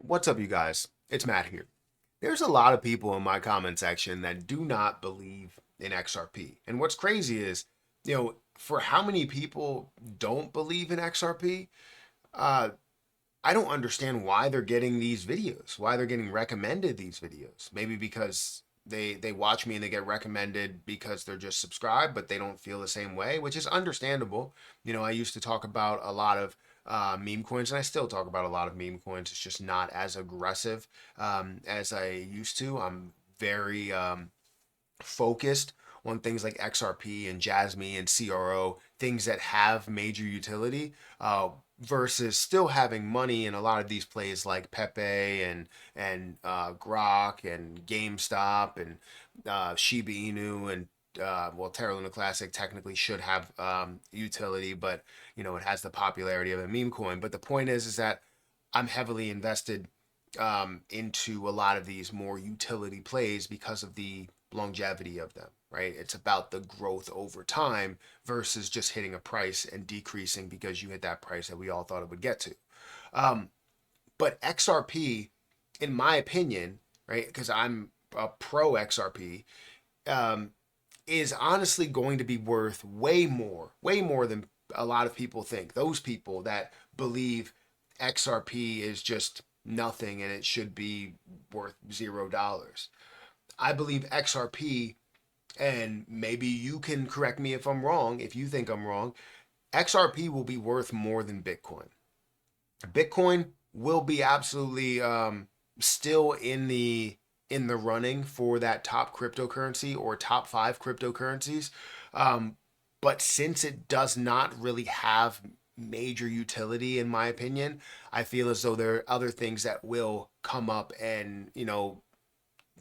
What's up, you guys? It's Matt here. There's a lot of people in my comment section that do not believe in XRP. And what's crazy is, for how many people don't believe in XRP, uh, I don't understand why they're getting these videos, why they're getting recommended these videos. Maybe because they watch me and they get recommended because they're just subscribed, but they don't feel the same way, which is understandable. I used to talk about a lot of meme coins, and I still talk about a lot of meme coins. It's just not as aggressive as I used to. I'm very focused on things like XRP and Jasmy and CRO, things that have major utility, versus still having money in a lot of these plays like Pepe and Grok and GameStop and Shiba Inu and Terra Luna Classic technically should have utility, but it has the popularity of a meme coin. But the point is that I'm heavily invested into a lot of these more utility plays because of the longevity of them, right? It's about the growth over time versus just hitting a price and decreasing because you hit that price that we all thought it would get to. Um, but XRP, in my opinion, right, because I'm a pro XRP, um, is honestly going to be worth way more than a lot of people think. Those people that believe XRP is just nothing and it should be worth $0. I believe XRP, and maybe you can correct me if I'm wrong, if you think I'm wrong, XRP will be worth more than Bitcoin. Bitcoin will be absolutely still in the running for that top cryptocurrency or top five cryptocurrencies. Um, but since it does not really have major utility, in my opinion, I feel as though there are other things that will come up and,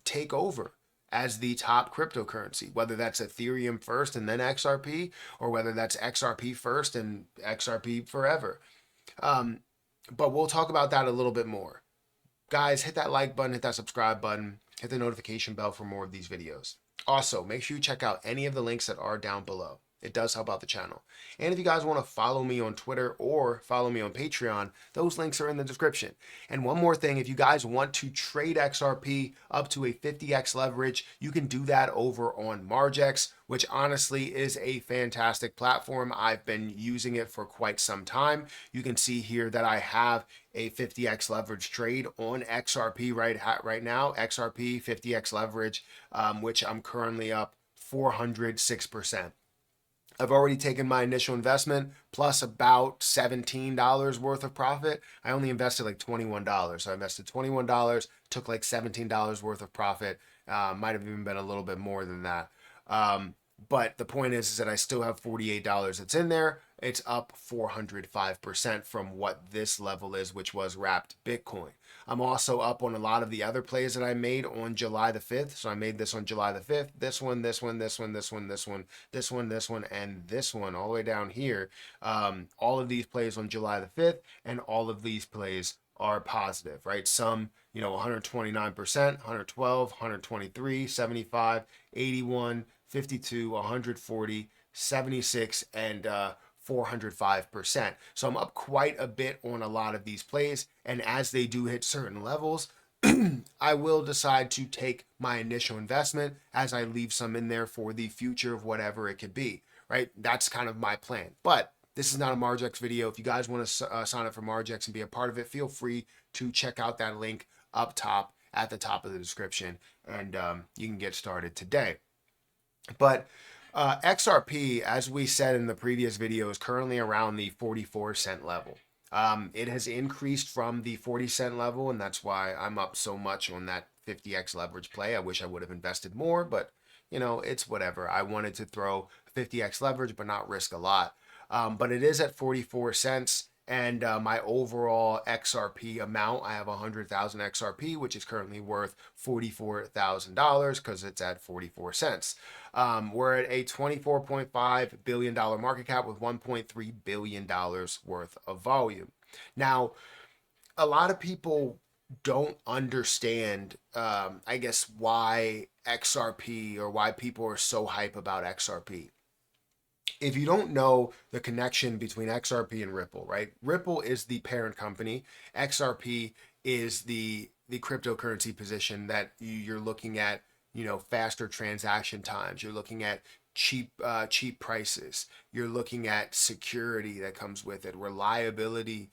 take over as the top cryptocurrency, whether that's Ethereum first and then XRP, or whether that's XRP first and XRP forever. Um, but we'll talk about that a little bit more. Guys, hit that like button, hit that subscribe button, hit the notification bell for more of these videos. Also, make sure you check out any of the links that are down below. It does help out the channel. And if you guys want to follow me on Twitter or follow me on Patreon, those links are in the description. And one more thing, if you guys want to trade XRP up to a 50x leverage, you can do that over on Margex, which honestly is a fantastic platform. I've been using it for quite some time. You can see here that I have a 50x leverage trade on XRP right now, XRP 50x leverage, which I'm currently up 406%. I've already taken my initial investment plus about $17 worth of profit. I only invested like $21. So I invested $21, took like $17 worth of profit. Might have even been a little bit more than that. But the point is that I still have $48 that's in there. It's up 405% from what this level is, which was wrapped Bitcoin. I'm also up on a lot of the other plays that I made on July the 5th. So I made this on July the 5th, this one, this one, this one, this one, this one, this one, this one, and this one, all the way down here. All of these plays on July the 5th, and all of these plays are positive, right? Some, 129%, 112, 123, 75, 81, 52, 140, 76, and 405%. So I'm up quite a bit on a lot of these plays. And as they do hit certain levels, I will decide to take my initial investment as I leave some in there for the future of whatever it could be, right? That's kind of my plan. But this is not a Margex video. If you guys want to sign up for Margex and be a part of it, feel free to check out that link up top at the top of the description, and you can get started today. But XRP, as we said in the previous video, is currently around the 44-cent level. It has increased from the 40-cent level, and that's why I'm up so much on that 50x leverage play. I wish I would have invested more, but it's whatever. I wanted to throw 50x leverage, but not risk a lot. But it is at 44 cents. And my overall XRP amount, I have 100,000 XRP, which is currently worth $44,000 because it's at 44 cents. We're at a $24.5 billion market cap with $1.3 billion worth of volume. Now, a lot of people don't understand, I guess, why XRP or why people are so hype about XRP. If you don't know the connection between XRP and Ripple, right? Ripple is the parent company. XRP is the cryptocurrency position that you're looking at, faster transaction times. You're looking at cheap prices. You're looking at security that comes with it, reliability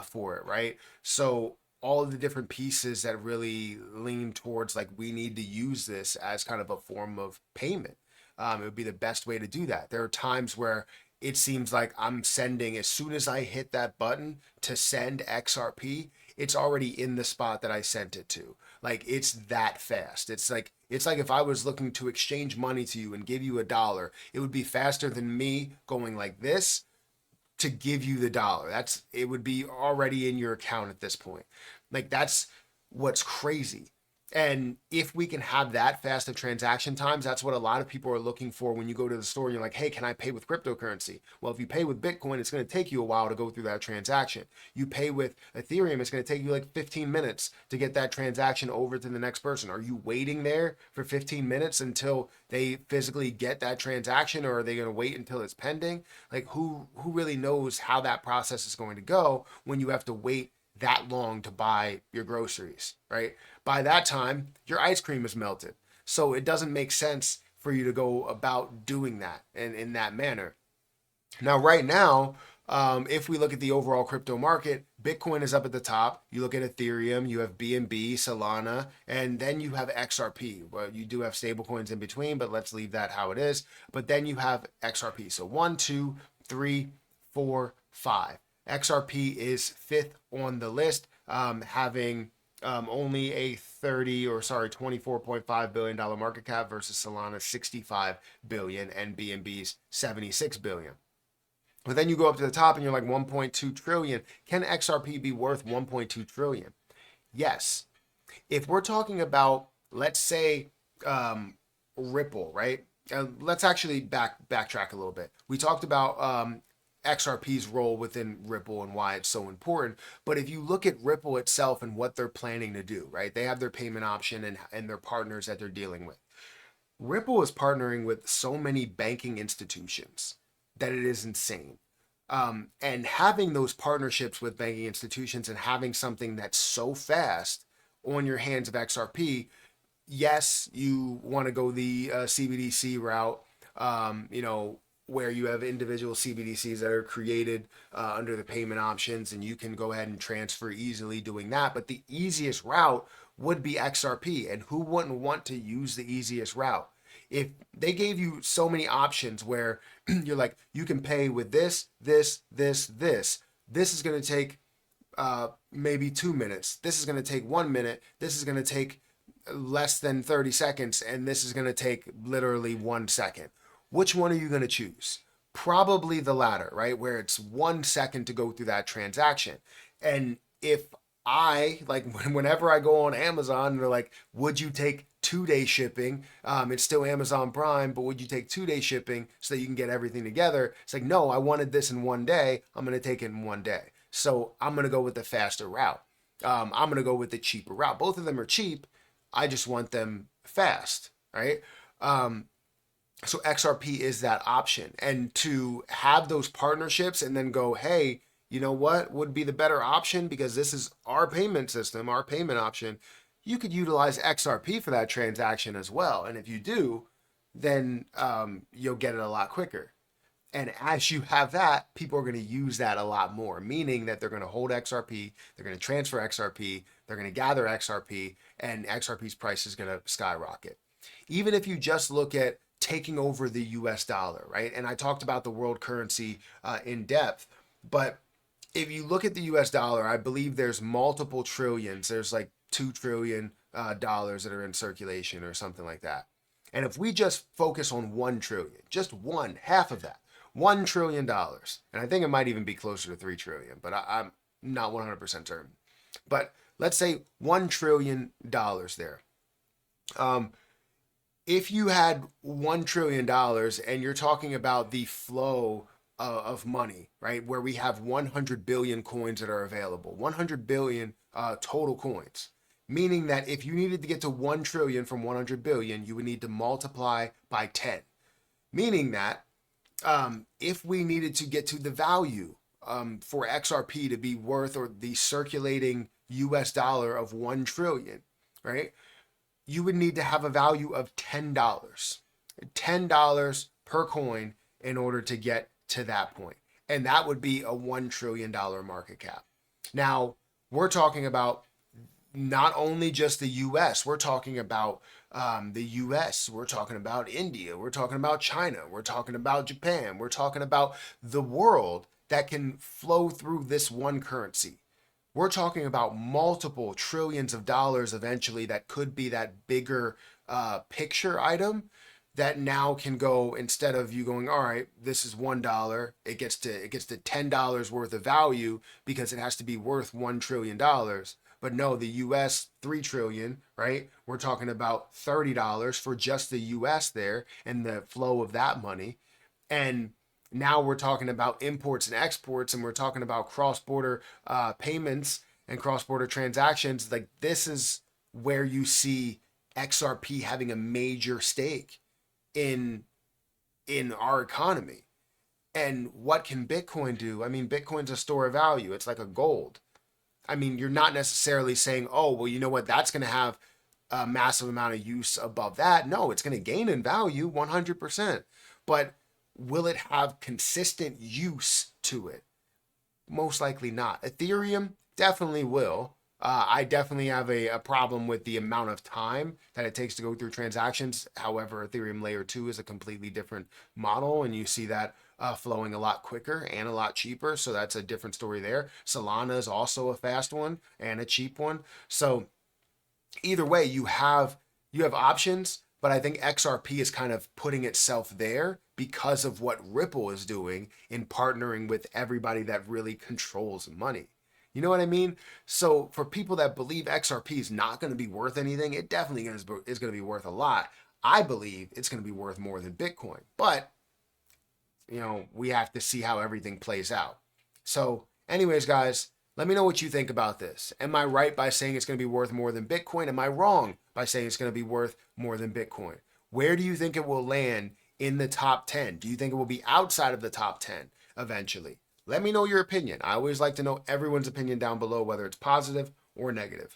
for it, right? So all of the different pieces that really lean towards like we need to use this as kind of a form of payment. It would be the best way to do that. There are times where it seems like I'm sending, as soon as I hit that button to send XRP, it's already in the spot that I sent it to. Like it's that fast. It's like if I was looking to exchange money to you and give you $1, it would be faster than me going like this to give you the dollar. It would be already in your account at this point. Like that's what's crazy. And if we can have that fast of transaction times, that's what a lot of people are looking for when you go to the store and you're like, hey, can I pay with cryptocurrency? Well, if you pay with Bitcoin, it's going to take you a while to go through that transaction. You pay with Ethereum, it's going to take you like 15 minutes to get that transaction over to the next person. Are you waiting there for 15 minutes until they physically get that transaction, or are they going to wait until it's pending? Like who really knows how that process is going to go when you have to wait that long to buy your groceries, right? By that time, your ice cream is melted. So it doesn't make sense for you to go about doing that in that manner. Now, right now, if we look at the overall crypto market, Bitcoin is up at the top. You look at Ethereum, you have BNB, Solana, and then you have XRP. Well, you do have stable coins in between, but let's leave that how it is. But then you have XRP. So 1, 2, 3, 4, 5. XRP is fifth on the list, having only a $24.5 billion market cap versus Solana's 65 billion and BNB's 76 billion. But then you go up to the top and you're like 1.2 trillion. Can XRP be worth 1.2 trillion? Yes. If we're talking about, let's say, Ripple, right? Let's actually backtrack a little bit. We talked about XRP's role within Ripple and why it's so important. But if you look at Ripple itself and what they're planning to do, right? They have their payment option and their partners that they're dealing with. Ripple is partnering with so many banking institutions that it is insane. And having those partnerships with banking institutions and having something that's so fast on your hands of XRP, yes, you want to go the CBDC route, where you have individual CBDCs that are created under the payment options, and you can go ahead and transfer easily doing that. But the easiest route would be XRP, and who wouldn't want to use the easiest route? If they gave you so many options where you're like, you can pay with this is going to take maybe 2 minutes. This is going to take 1 minute. This is going to take less than 30 seconds, and this is going to take literally 1 second. Which one are you going to choose? Probably the latter, right? Where it's 1 second to go through that transaction. And if whenever I go on Amazon, they're like, would you take 2-day shipping? It's still Amazon Prime, but would you take 2-day shipping so that you can get everything together? It's like, no, I wanted this in 1 day. I'm going to take it in 1 day. So I'm going to go with the faster route. I'm going to go with the cheaper route. Both of them are cheap. I just want them fast, right? So XRP is that option. And to have those partnerships and then go, hey, you know what would be the better option, because this is our payment system, our payment option, you could utilize XRP for that transaction as well. And if you do, then you'll get it a lot quicker. And as you have that, people are going to use that a lot more, meaning that they're going to hold XRP, they're going to transfer XRP, they're going to gather XRP, and XRP's price is going to skyrocket. Even if you just look at taking over the US dollar, right? And I talked about the world currency in depth, but if you look at the US dollar, I believe there's multiple trillions. There's like $2 trillion dollars that are in circulation or something like that. And if we just focus on 1 trillion, just half of that, $1 trillion, and I think it might even be closer to 3 trillion, but I'm not 100% certain. But let's say $1 trillion there. If you had $1 trillion and you're talking about the flow of money, right, where we have 100 billion coins that are available, 100 billion total coins, meaning that if you needed to get to 1 trillion from 100 billion, you would need to multiply by 10, meaning that if we needed to get to the value for XRP to be worth, or the circulating US dollar of 1 trillion, right? You would need to have a value of $10. $10 per coin in order to get to that point. And that would be a $1 trillion market cap. Now, we're talking about not only just the US, we're talking about the US, we're talking about India, we're talking about China, we're talking about Japan, we're talking about the world that can flow through this one currency. We're talking about multiple trillions of dollars eventually that could be that bigger picture item that now can go, instead of you going, all right, this is $1, it gets to $10 worth of value because it has to be worth $1 trillion. But no, the US 3 trillion, right? We're talking about $30 for just the US there and the flow of that money. And now we're talking about imports and exports, and we're talking about cross-border payments and cross-border transactions. Like, this is where you see XRP having a major stake in our economy. And what can Bitcoin do? I mean, Bitcoin's a store of value. It's like a gold. I mean, you're not necessarily saying, oh, well, you know what, that's going to have a massive amount of use above that. No, it's going to gain in value 100%. But will it have consistent use to it? Most likely not. Ethereum definitely will. I definitely have a problem with the amount of time that it takes to go through transactions. However, Ethereum layer 2 is a completely different model, and you see that flowing a lot quicker and a lot cheaper. So that's a different story there. Solana is also a fast one and a cheap one. So either way, you have options, but I think XRP is kind of putting itself there because of what Ripple is doing in partnering with everybody that really controls money. You know what I mean? So for people that believe XRP is not going to be worth anything, it definitely is going to be worth a lot. I believe it's going to be worth more than Bitcoin. But, you know, we have to see how everything plays out. So anyways, guys, let me know what you think about this. Am I right by saying it's going to be worth more than Bitcoin? Am I wrong by saying it's going to be worth more than Bitcoin? Where do you think it will land in the top 10? Do you think it will be outside of the top 10 eventually? Let me know your opinion. I always like to know everyone's opinion down below, whether it's positive or negative.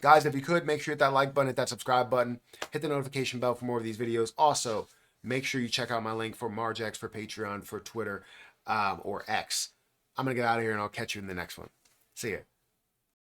Guys, if you could, make sure you hit that like button, hit that subscribe button, hit the notification bell for more of these videos. Also, make sure you check out my link for Margex, for Patreon, for Twitter, or X. I'm going to get out of here, and I'll catch you in the next one. See ya.